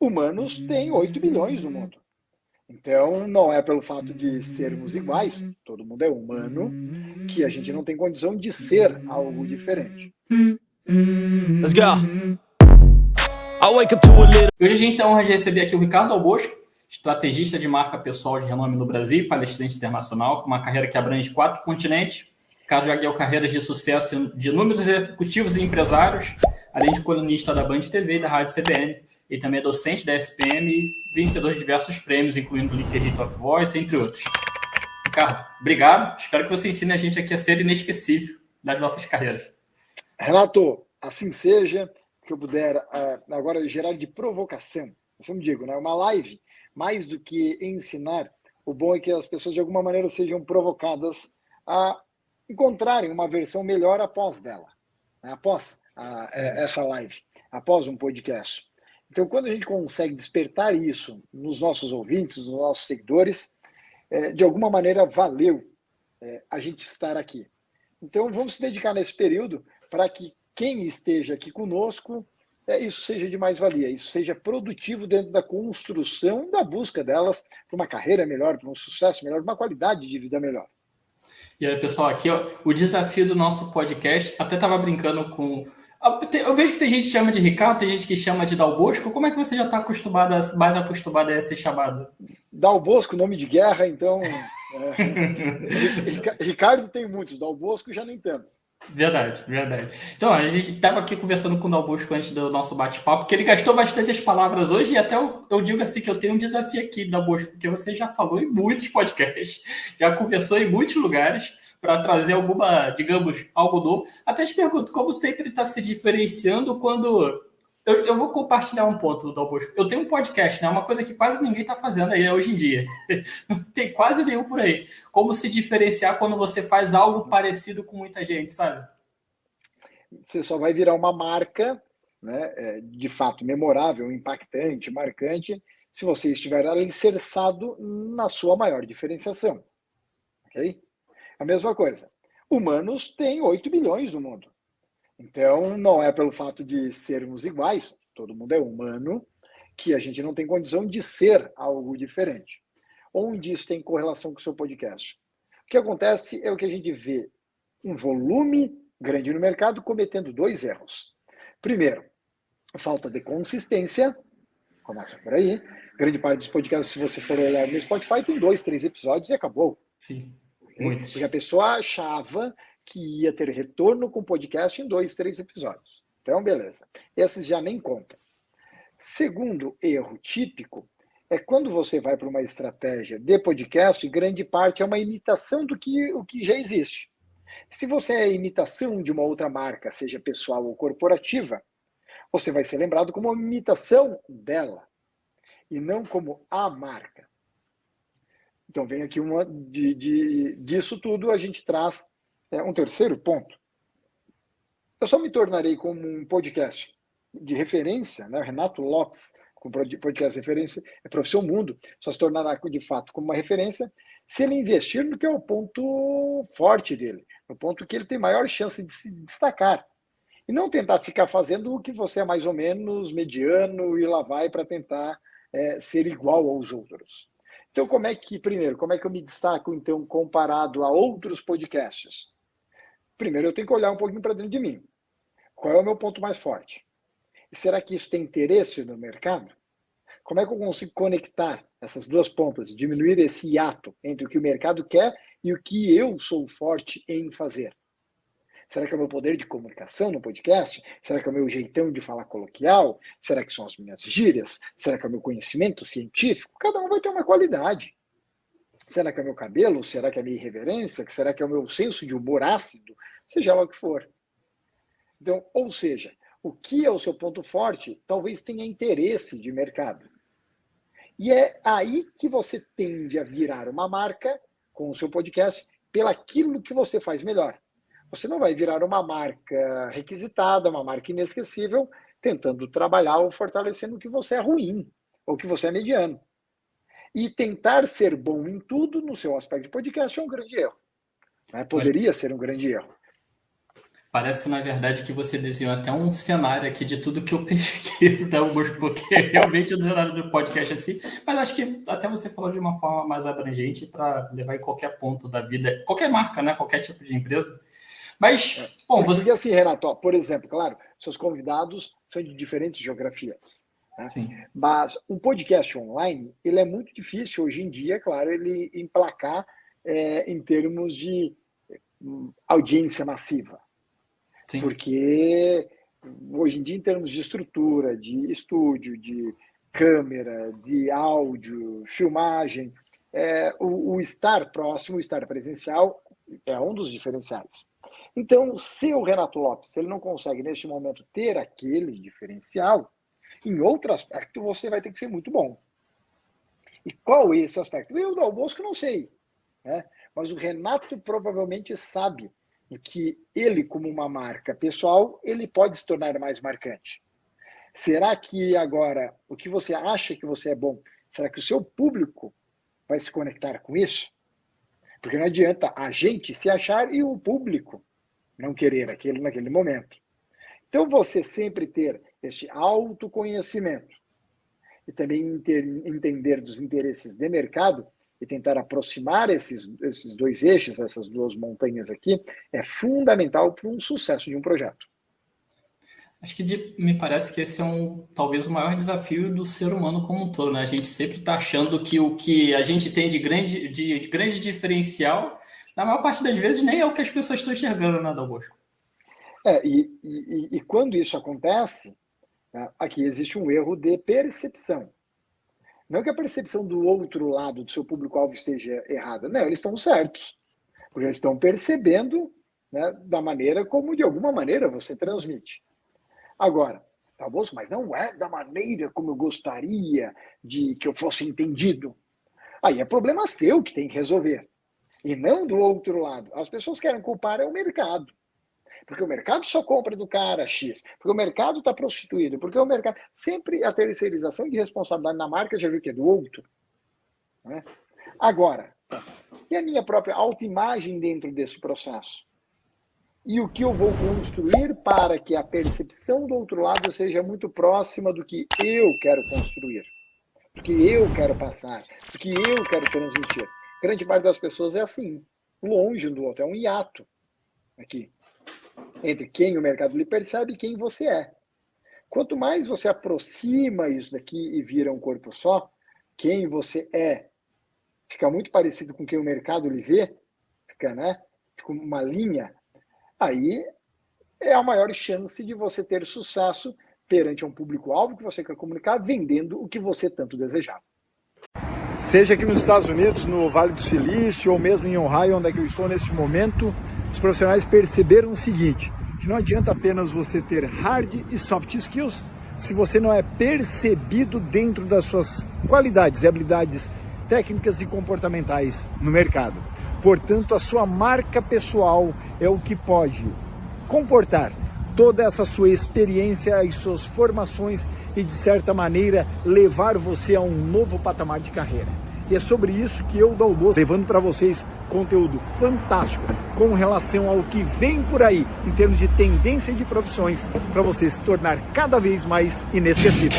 Humanos têm 8 bilhões no mundo. Então, não é pelo fato de sermos iguais, todo mundo é humano, que a gente não tem condição de ser algo diferente. Let's go. I wake up to a little. Hoje a gente tem a honra de receber aqui o Ricardo Dal Bosco, estrategista de marca pessoal de renome no Brasil e palestrante internacional, com uma carreira que abrange 4 continentes. Ricardo já guiou carreiras de sucesso de inúmeros executivos e empresários, além de colunista da Band TV e da Rádio CBN, e também é docente da SPM e vencedor de diversos prêmios, incluindo o LinkedIn Top Voice, entre outros. Ricardo, obrigado. Espero que você ensine a gente aqui a ser inesquecível das nossas carreiras. Renato, assim seja, que eu puder agora gerar de provocação. Eu sempre digo, né? Uma live, mais do que ensinar, o bom é que as pessoas de alguma maneira sejam provocadas a encontrarem uma versão melhor após dela, né? Após essa live, após um podcast. Então, quando a gente consegue despertar isso nos nossos ouvintes, nos nossos seguidores, de alguma maneira valeu a gente estar aqui. Então, vamos se dedicar nesse período para que quem esteja aqui conosco, isso seja de mais-valia, isso seja produtivo dentro da construção, da busca delas para uma carreira melhor, para um sucesso melhor, para uma qualidade de vida melhor. E aí, pessoal, aqui ó, o desafio do nosso podcast, até estava brincando com... Eu vejo que tem gente que chama de Ricardo, tem gente que chama de Dal Bosco. Como é que você já está mais acostumado a ser chamado? Dal Bosco, nome de guerra, então... Ricardo tem muitos, Dal Bosco já nem tantos. Verdade. Então, a gente estava aqui conversando com o Dal Bosco antes do nosso bate-papo, porque ele gastou bastante as palavras hoje, e até eu digo assim que eu tenho um desafio aqui, Dal Bosco, porque você já falou em muitos podcasts, já conversou em muitos lugares para trazer alguma, digamos, algo novo. Até te pergunto, como sempre está se diferenciando quando... Eu vou compartilhar um ponto, Dal Bosco. Eu tenho um podcast, né? Uma coisa que quase ninguém está fazendo aí hoje em dia. Não tem quase nenhum por aí. Como se diferenciar quando você faz algo parecido com muita gente, sabe? Você só vai virar uma marca, né, de fato memorável, impactante, marcante, se você estiver alicerçado na sua maior diferenciação. Ok? A mesma coisa. Humanos têm 8 bilhões no mundo. Então, não é pelo fato de sermos iguais, todo mundo é humano, que a gente não tem condição de ser algo diferente. Onde isso tem correlação com o seu podcast? O que acontece é o que a gente vê, um volume grande no mercado cometendo 2 erros. Primeiro, falta de consistência, começa por aí. Grande parte dos podcasts, se você for olhar no Spotify, tem 2, 3 episódios e acabou. Sim, muitos. Porque a pessoa achava que ia ter retorno com o podcast em 2, 3 episódios. Então, beleza. Esses já nem contam. Segundo erro típico é quando você vai para uma estratégia de podcast, grande parte é uma imitação do que já existe. Se você é imitação de uma outra marca, seja pessoal ou corporativa, você vai ser lembrado como uma imitação dela e não como a marca. Então, vem aqui disso tudo, a gente traz um terceiro ponto. Eu só me tornarei como um podcast de referência, né? Renato Lopes, com podcast de referência, é Profissão Mundo, só se tornará de fato como uma referência se ele investir no que é o ponto forte dele, no ponto que ele tem maior chance de se destacar. E não tentar ficar fazendo o que você é mais ou menos mediano e lá vai para tentar ser igual aos outros. Então, como é que eu me destaco, então, comparado a outros podcasts? Primeiro, eu tenho que olhar um pouquinho para dentro de mim. Qual é o meu ponto mais forte? E será que isso tem interesse no mercado? Como é que eu consigo conectar essas duas pontas, diminuir esse hiato entre o que o mercado quer e o que eu sou forte em fazer? Será que é o meu poder de comunicação no podcast? Será que é o meu jeitão de falar coloquial? Será que são as minhas gírias? Será que é o meu conhecimento científico? Cada um vai ter uma qualidade. Será que é o meu cabelo? Será que é a minha irreverência? Será que é o meu senso de humor ácido? Seja lá o que for. Então, ou seja, o que é o seu ponto forte talvez tenha interesse de mercado. E é aí que você tende a virar uma marca com o seu podcast pelaquilo que você faz melhor. Você não vai virar uma marca requisitada, uma marca inesquecível, tentando trabalhar ou fortalecendo o que você é ruim, ou que você é mediano. E tentar ser bom em tudo no seu aspecto de podcast é um grande erro. Poderia ser um grande erro. Parece, na verdade, que você desenhou até um cenário aqui de tudo que eu pesquiso, tá, Augusto? Porque realmente o cenário do podcast é assim, mas acho que até você falou de uma forma mais abrangente para levar em qualquer ponto da vida, qualquer marca, né? Qualquer tipo de empresa. Mas, bom, Porque assim, Renato, ó, por exemplo, claro, seus convidados são de diferentes geografias. Né? Sim. Mas um podcast online, ele é muito difícil hoje em dia, claro, ele emplacar em termos de audiência massiva. Sim. Porque hoje em dia, em termos de estrutura, de estúdio, de câmera, de áudio, filmagem, o estar próximo, o estar presencial é um dos diferenciais. Então, se o Renato Lopes ele não consegue, neste momento, ter aquele diferencial, em outro aspecto você vai ter que ser muito bom. E qual é esse aspecto? Eu, Dal Bosco, não sei. Né? Mas o Renato provavelmente sabe que ele, como uma marca pessoal, ele pode se tornar mais marcante. Será que agora, o que você acha que você é bom, será que o seu público vai se conectar com isso? Porque não adianta a gente se achar e o público não querer aquilo naquele momento. Então, você sempre ter este autoconhecimento e também entender dos interesses de mercado e tentar aproximar esses dois eixos, essas duas montanhas aqui, é fundamental para um sucesso de um projeto. Acho que me parece que esse é talvez o maior desafio do ser humano como um todo, né? A gente sempre está achando que o que a gente tem de grande diferencial, na maior parte das vezes, nem é o que as pessoas estão enxergando, né, Dal Bosco? E quando isso acontece, né, aqui existe um erro de percepção. Não que a percepção do outro lado, do seu público-alvo, esteja errada. Não, eles estão certos. Porque eles estão percebendo, né, da maneira como, de alguma maneira, você transmite. Agora, tá bom, mas não é da maneira como eu gostaria de que eu fosse entendido. Aí é problema seu que tem que resolver. E não do outro lado. As pessoas querem culpar o mercado. Porque o mercado só compra do cara X. Porque o mercado está prostituído. Porque o mercado... Sempre a terceirização de responsabilidade na marca já viu que é do outro. Né? Agora, e a minha própria autoimagem dentro desse processo? E o que eu vou construir para que a percepção do outro lado seja muito próxima do que eu quero construir, do que eu quero passar, do que eu quero transmitir. Grande parte das pessoas é assim, longe um do outro, é um hiato aqui, entre quem o mercado lhe percebe e quem você é. Quanto mais você aproxima isso daqui e vira um corpo só, quem você é fica muito parecido com quem o mercado lhe vê, fica uma linha. Aí é a maior chance de você ter sucesso perante um público-alvo que você quer comunicar, vendendo o que você tanto desejava. Seja aqui nos Estados Unidos, no Vale do Silício, ou mesmo em Ohio, onde é que eu estou neste momento, os profissionais perceberam o seguinte, que não adianta apenas você ter hard e soft skills se você não é percebido dentro das suas qualidades e habilidades técnicas e comportamentais no mercado. Portanto, a sua marca pessoal é o que pode comportar toda essa sua experiência e suas formações e, de certa maneira, levar você a um novo patamar de carreira. E é sobre isso que eu, Dal Bosco, levando para vocês conteúdo fantástico com relação ao que vem por aí em termos de tendência de profissões para você se tornar cada vez mais inesquecível.